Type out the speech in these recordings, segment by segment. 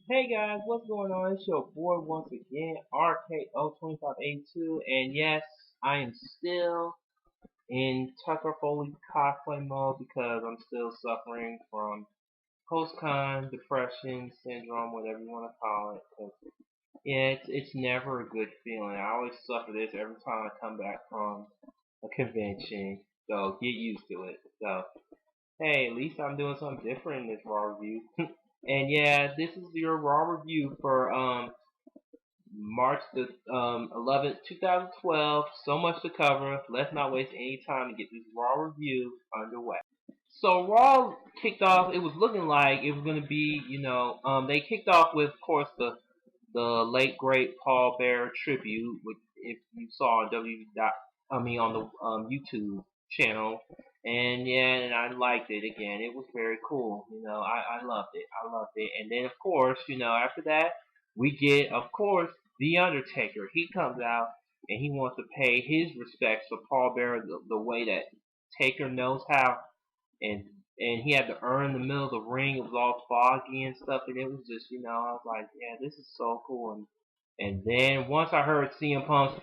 Hey guys, what's going on? It's your boy once again, RKO2582, and yes, I am still in Tucker Foley cosplay mode because I'm still suffering from post-con depression syndrome, whatever you want to call it. 'Cause, yeah, it's never a good feeling. I always suffer this every time I come back from a convention, so get used to it. So hey, at least I'm doing something different in this Raw review. And yeah, this is your Raw review for March the 11th, 2012. So much to cover. Let's not waste any time to get this Raw review underway. So Raw kicked off. It was looking like it was going to be, they kicked off with, of course, the late great Paul Bearer tribute, which if you saw on on the YouTube channel, and yeah, and I liked it again. It was very cool. I loved it. I loved it. And then of course, after that, we get of course the Undertaker. He comes out and he wants to pay his respects to Paul Bearer the way that Taker knows how, and he had to earn the middle of the ring. It was all foggy and stuff, and it was just, I was like, yeah, this is so cool. And then once I heard CM Punk's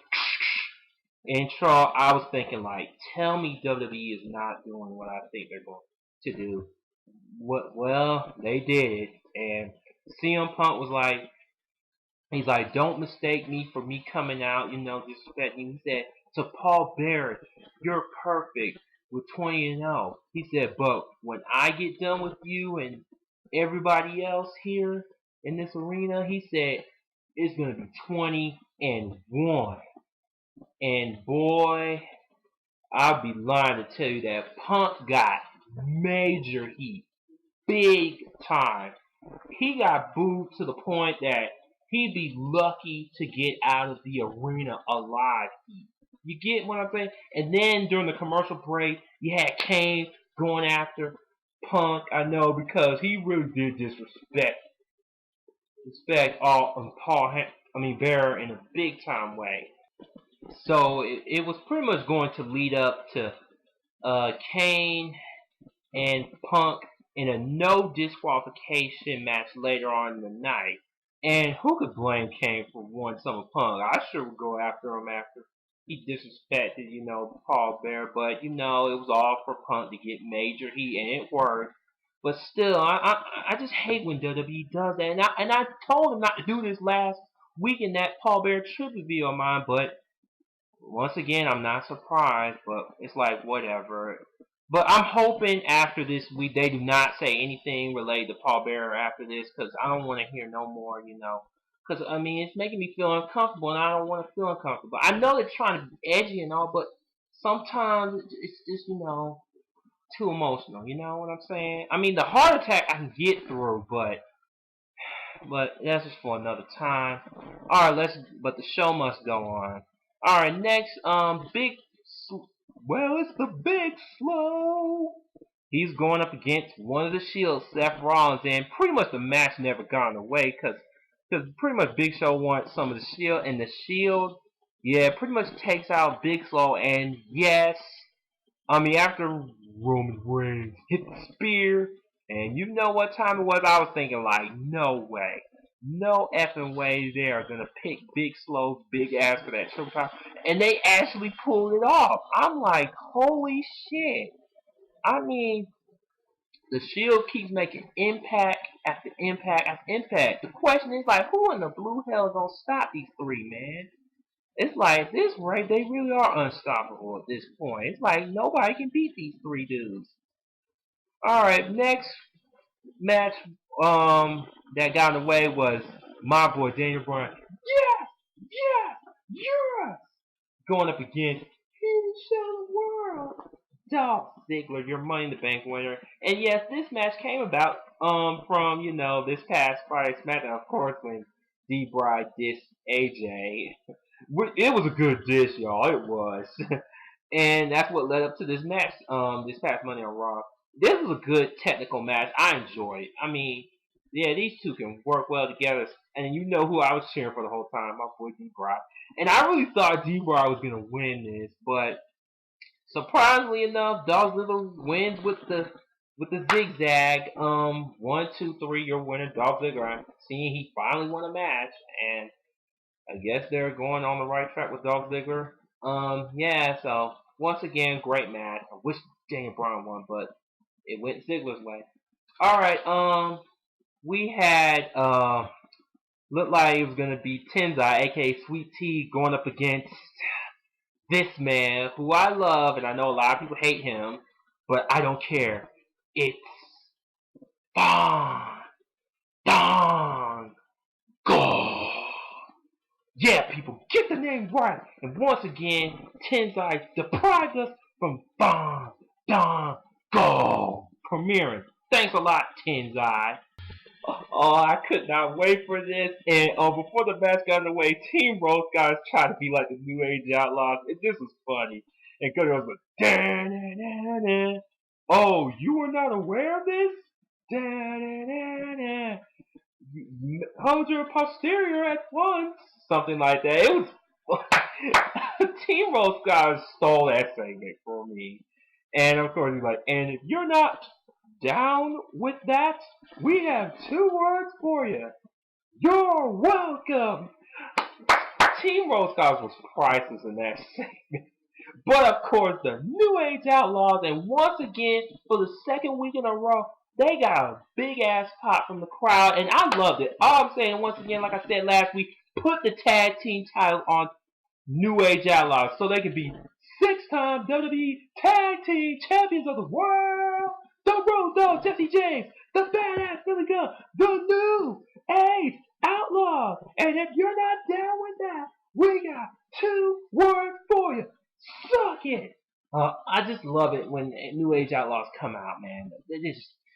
intro, I was thinking like, tell me WWE is not doing what I think they're going to do. What? Well, they did it, and CM Punk was like, he's like, don't mistake me for me coming out, disrespecting you. He said to Paul Bearer, you're perfect with 20-0. He said, but when I get done with you and everybody else here in this arena, he said, it's going to be 20-1. And boy, I'd be lying to tell you that Punk got major heat. Big time. He got booed to the point that he'd be lucky to get out of the arena alive. You get what I'm saying? And then during the commercial break, you had Kane going after Punk. I know because he really did disrespect all Bearer in a big time way. So it was pretty much going to lead up to Kane and Punk in a no disqualification match later on in the night. And who could blame Kane for wanting some of Punk? I sure would go after him after he disrespected, Paul Bear. But, it was all for Punk to get major heat, and it worked. But still, I just hate when WWE does that. And I told him not to do this last week in that Paul Bear tribute video of mine, but once again, I'm not surprised, but it's like whatever. But I'm hoping after this week they do not say anything related to Paul Bearer after this, because I don't want to hear no more, Because, it's making me feel uncomfortable, and I don't want to feel uncomfortable. I know they're trying to be edgy and all, but sometimes it's just, too emotional, you know what I'm saying? The heart attack I can get through, but that's just for another time. But the show must go on. Alright, next, it's the Big Slow. He's going up against one of the Shield, Seth Rollins, and pretty much the match never gone away, because pretty much Big Show wants some of the Shield, and the Shield, yeah, pretty much takes out Big Slow, and yes, after Roman Reigns hit the spear, and you know what time it was, I was thinking like, no way. No effing way they are gonna pick Big Slow's big ass for that triple time. And they actually pulled it off. I'm like, holy shit. I mean, the Shield keeps making impact after impact after impact. The question is like, who in the blue hell is gonna stop these three, man? It's like this rate, they really are unstoppable at this point. It's like nobody can beat these three dudes. Alright, next match that got in the way was my boy Daniel Bryan. Yes! Yes! Yes! Going up against Hidden Shadow World. Dolph Ziggler, your Money in the Bank winner. And yes, this match came about from, this past Friday SmackDown, of course, when D-Bride dissed AJ. It was a good diss, y'all. It was. And that's what led up to this match, this past Monday on Raw. This was a good technical match. I enjoyed it. Yeah, these two can work well together. And you know who I was cheering for the whole time, my boy D-Bride. And I really thought D-Bride was going to win this, but surprisingly enough, Dolph Ziggler wins with the with the zigzag. 1, 2, 3, your winner, Dolph Ziggler. I'm seeing he finally won a match, and I guess they're going on the right track with Dolph Ziggler. Yeah. So once again, great match. I wish Daniel Bryan won, but it went Ziggler's way. All right. We had looked like it was gonna be Tenzai, aka Sweet Tea, going up against this man who I love, and I know a lot of people hate him, but I don't care. It's Don Don Go. Yeah, people, get the name right. And once again, Tenzai deprived us from Don Go premiering. Thanks a lot, Tenzai. Oh, I could not wait for this. And before the match got underway, Team Rose guys tried to be like the New Age Outlaws. And this was funny. And Cody Rhodes was like, da-da-da-da. Oh, you were not aware of this? Da-da-da-da. Hold your posterior at once. Something like that. It was Team Rose guys stole that segment for me. And of course he's like, and if you're not down with that, we have 2 words for you. You're welcome. Team Rose guys was priceless in that segment. But of course, the New Age Outlaws, and once again, for the 2nd week in a row, they got a big ass pop from the crowd, and I loved it. All I'm saying, once again, like I said last week, put the tag team title on New Age Outlaws so they can be 6-time WWE Tag Team Champions of the World. The Road Dogg, Jesse James, the Badass Billy Gunn, the New Age Outlaws. And if you're not down with that, we got 2 words for you. Suck it. I just love it when New Age Outlaws come out, man.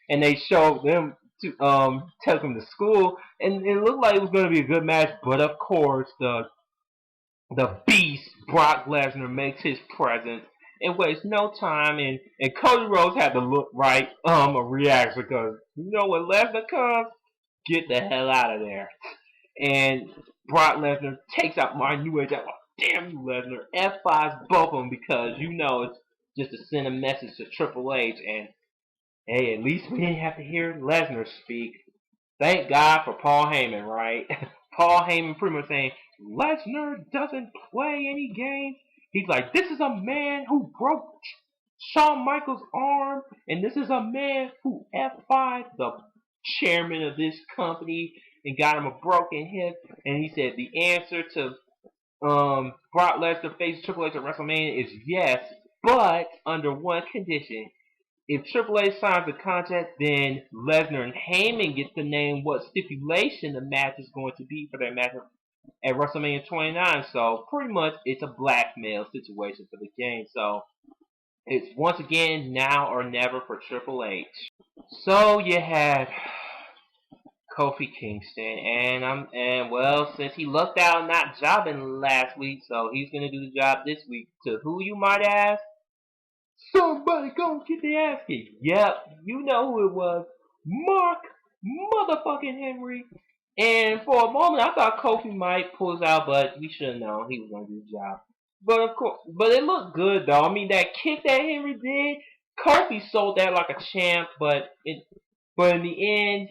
And they show them to take them to school, and it looked like it was going to be a good match. But of course, the Beast Brock Lesnar makes his presence and wastes no time, and Cody Rhodes had to look right a reaction because you know when Lesnar comes, get the hell out of there. And Brock Lesnar takes out my New Age Outlaw. Damn you, Lesnar. F5's both of them because you know it's just to send a message to Triple H. And hey, at least we didn't have to hear Lesnar speak. Thank God for Paul Heyman, right? Paul Heyman pretty much saying Lesnar doesn't play any games. He's like, this is a man who broke Shawn Michaels' arm, and this is a man who F5'd the chairman of this company and got him a broken hip. And he said the answer to Brock Lesnar face Triple H at WrestleMania is yes, but under one condition. If Triple H signs a contract, then Lesnar and Heyman get to name what stipulation the match is going to be for their match at WrestleMania 29. So pretty much it's a blackmail situation for the game. So it's once again now or never for Triple H. So you had Kofi Kingston, and well, since he lucked out not jobbing last week, so he's gonna do the job this week. To who, you might ask? Somebody go get the ass kicked. Yep, you know who it was. Mark motherfucking Henry. And for a moment, I thought Kofi might pull us out, but we should have known he was gonna do the job. But of course, but it looked good though. I mean, that kick that Henry did, Kofi sold that like a champ, but in the end,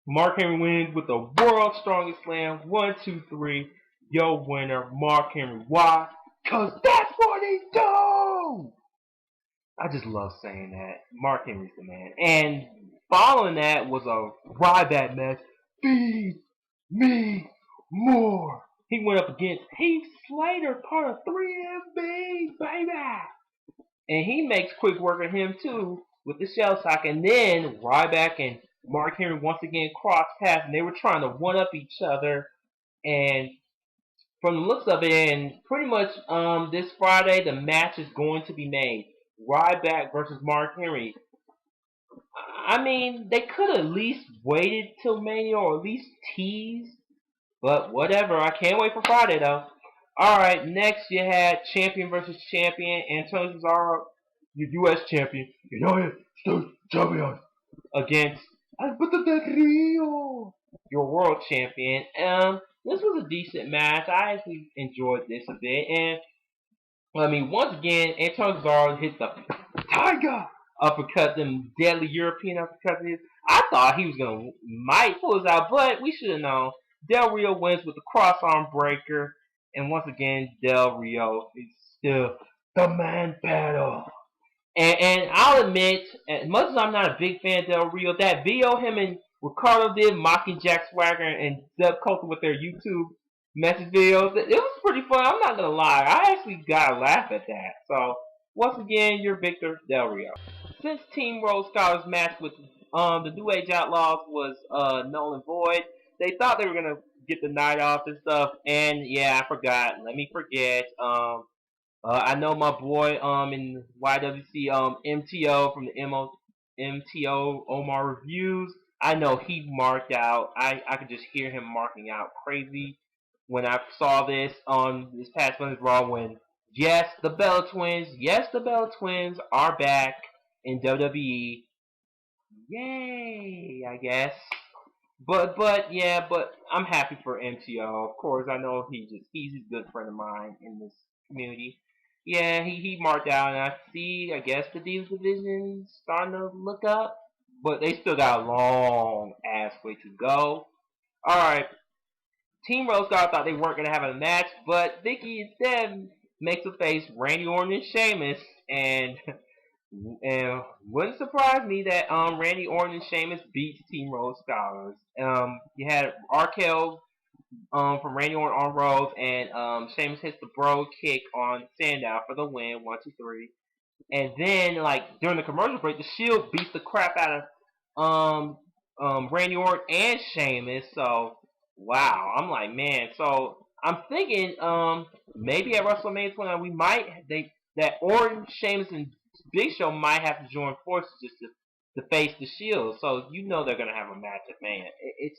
Mark Henry wins with the world's strongest slam. 1, 2, 3. Yo, winner, Mark Henry. Why? Cause that's what he do. I just love saying that. Mark Henry's the man. And following that was a Ryback match. Feed me more. He went up against Heath Slater, part of 3MB, baby. And he makes quick work of him too with the shell sock. And then Ryback and Mark Henry once again crossed paths, and they were trying to one up each other. And from the looks of it, and pretty much this Friday, the match is going to be made. Ryback versus Mark Henry. I mean, they could have at least waited till Mania or at least teased. But whatever, I can't wait for Friday though. Alright, next you had champion versus champion. Antonio Cesaro, your US champion. United States champion. Against Alberto Del Rio, your world champion. This was a decent match. I actually enjoyed this a bit. And I mean, once again, Antonio Cesaro hit the Tiger uppercut, them deadly European uppercuts. I thought he was gonna might pull us out, but we should have known. Del Rio wins with the cross arm breaker, and once again, Del Rio is still the man battle. And I'll admit, as much as I'm not a big fan of Del Rio, that video him and Ricardo did mocking Jack Swagger and Zeb Coulter with their YouTube message videos, it was pretty fun. I'm not gonna lie, I actually got a laugh at that. So once again, you're Victor Del Rio. Since Team Rose Scholars match with the New Age Outlaws was null and void, they thought they were gonna get the night off and stuff. And yeah, I forgot. Let me forget. I know my boy in YWC MTO from the MTO Omar reviews. I know he marked out. I could just hear him marking out crazy when I saw this on this past Monday's Raw. When yes the Bella Twins are back in WWE. Yay! I guess. But I'm happy for MTO. Of course, I know he's a good friend of mine in this community. Yeah, he marked out, and I see. I guess the Divas division's starting to look up, but they still got a long ass way to go. All right, Team Rose Guard thought they weren't gonna have a match, but Vicky instead makes a face Randy Orton and Sheamus, and and wouldn't surprise me that Randy Orton and Sheamus beats Team Rose Scholars. You had RKO from Randy Orton on Rose, and Sheamus hits the bro kick on Sandow for the win, 1, 2, 3. And then like during the commercial break, the Shield beats the crap out of Randy Orton and Sheamus. So wow, I'm like man. So I'm thinking maybe at WrestleMania 29 we might that Orton, Sheamus, and Big Show might have to join forces just to face the Shield. So you know they're gonna have a match at Man.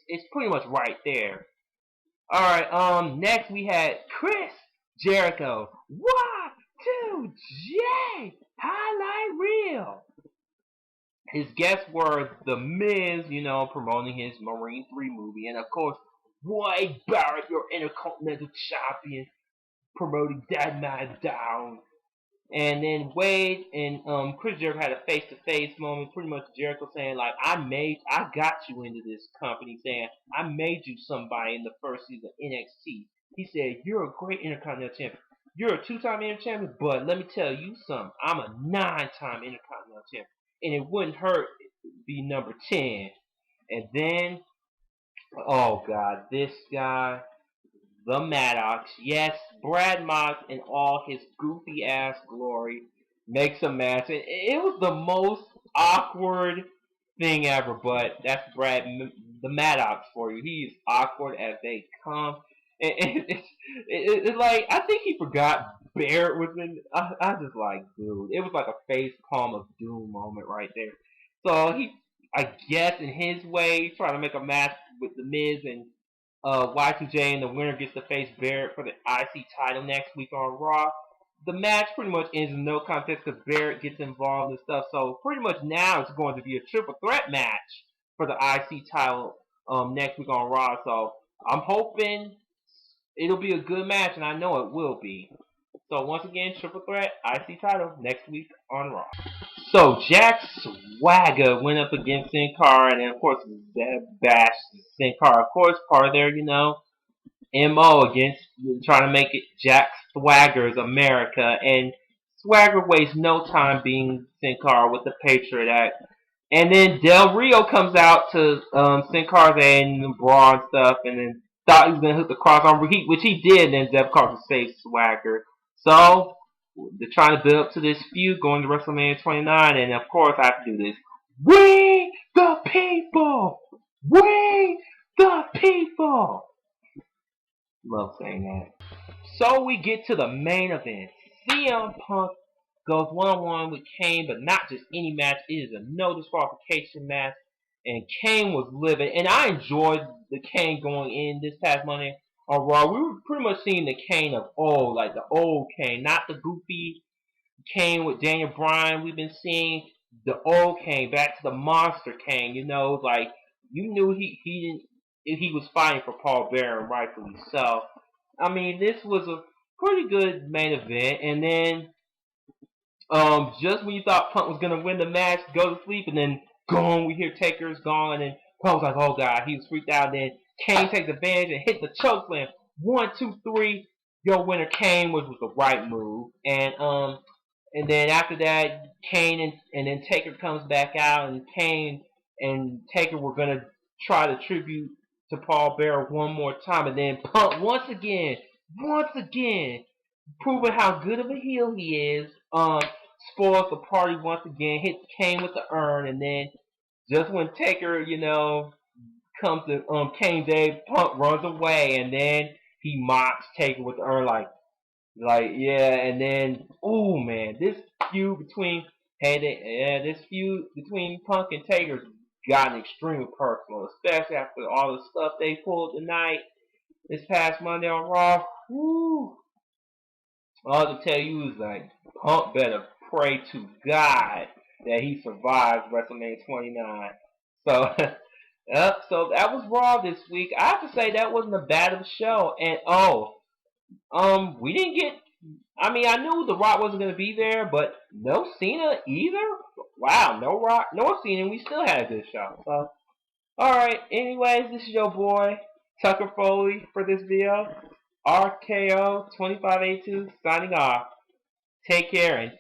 It's pretty much right there. All right. Next we had Chris Jericho. Y2J highlight reel. His guests were The Miz, promoting his Marine 3 movie, and of course Wade Barrett, your Intercontinental Champion, promoting Dead Man Down. And then Wade and Chris Jericho had a face-to-face moment. Pretty much Jericho saying like, I got you into this company. Saying I made you somebody in the first season of NXT. He said you're a great Intercontinental Champion. You're a 2-time Inter Champion, but let me tell you something. I'm a 9-time Intercontinental Champion, and it wouldn't hurt to be number 10. And then, oh God, this guy the Maddox. Yes, Brad Mox in all his goofy ass glory makes a match. It was the most awkward thing ever, but that's the Maddox for you. He's awkward as they come. It's like, I think he forgot Barrett was in. I just like, dude. It was like a face palm of doom moment right there. So he, I guess, in his way, trying to make a match with The Miz and Y2J, and the winner gets to face Barrett for the IC title next week on Raw. The match pretty much ends in no contest because Barrett gets involved and stuff. So pretty much now it's going to be a triple threat match for the IC title next week on Raw. So I'm hoping it'll be a good match, and I know it will be. So once again, triple threat IC title next week on Raw. So Jack Swagger went up against Sin Cara, and then of course Zeb bashed Sin Cara. Of course, part of their MO against trying to make it Jack Swagger's America, and Swagger wastes no time being Sin Cara with the Patriot Act. And then Del Rio comes out to Sin Cara's aid and Braun and stuff, and then thought he was gonna hit the cross arm, which he did. And then Zeb Carter saved Swagger. So they're trying to build up to this feud going to WrestleMania 29, and of course I have to do this. We the people! We the people! Love saying that. So we get to the main event. CM Punk goes one-on-one with Kane, but not just any match. It is a no disqualification match, and Kane was livid. And I enjoyed the Kane going in this past Monday on Raw. We were pretty much seeing the Kane of old, like the old Kane, not the goofy Kane with Daniel Bryan. We've been seeing the old Kane, back to the monster Kane. Like you knew he was fighting for Paul Bearer, rightfully so. I mean, this was a pretty good main event, and then Just when you thought Punk was gonna win the match, go to sleep, and then gone, we hear Taker's gone, and Punk was like, oh god, he was freaked out. Then Kane takes advantage and hit the chokeslam. 1, 2, 3, your winner Kane, which was the right move. And then after that, Kane and then Taker comes back out, and Kane and Taker were gonna try to tribute to Paul Bearer one more time, and then Punk once again, proving how good of a heel he is. Spoils the party once again, hits Kane with the urn, and then just when Taker, comes to Kane's aid, Punk runs away, and then he mocks Taker with the urn, yeah, and then oh man, this feud between Punk and Taker's gotten extremely personal, especially after all the stuff they pulled tonight, this past Monday on Raw. Woo! All I can tell you is like Punk better pray to God that he survives WrestleMania 29. So, so that was Raw this week. I have to say that wasn't a bad of a show. And we didn't get. I mean, I knew The Rock wasn't going to be there, but no Cena either. Wow, no Rock, no Cena. We still had a good show. So, all right. Anyways, this is your boy Tucker Foley for this video. RKO 2582 signing off. Take care and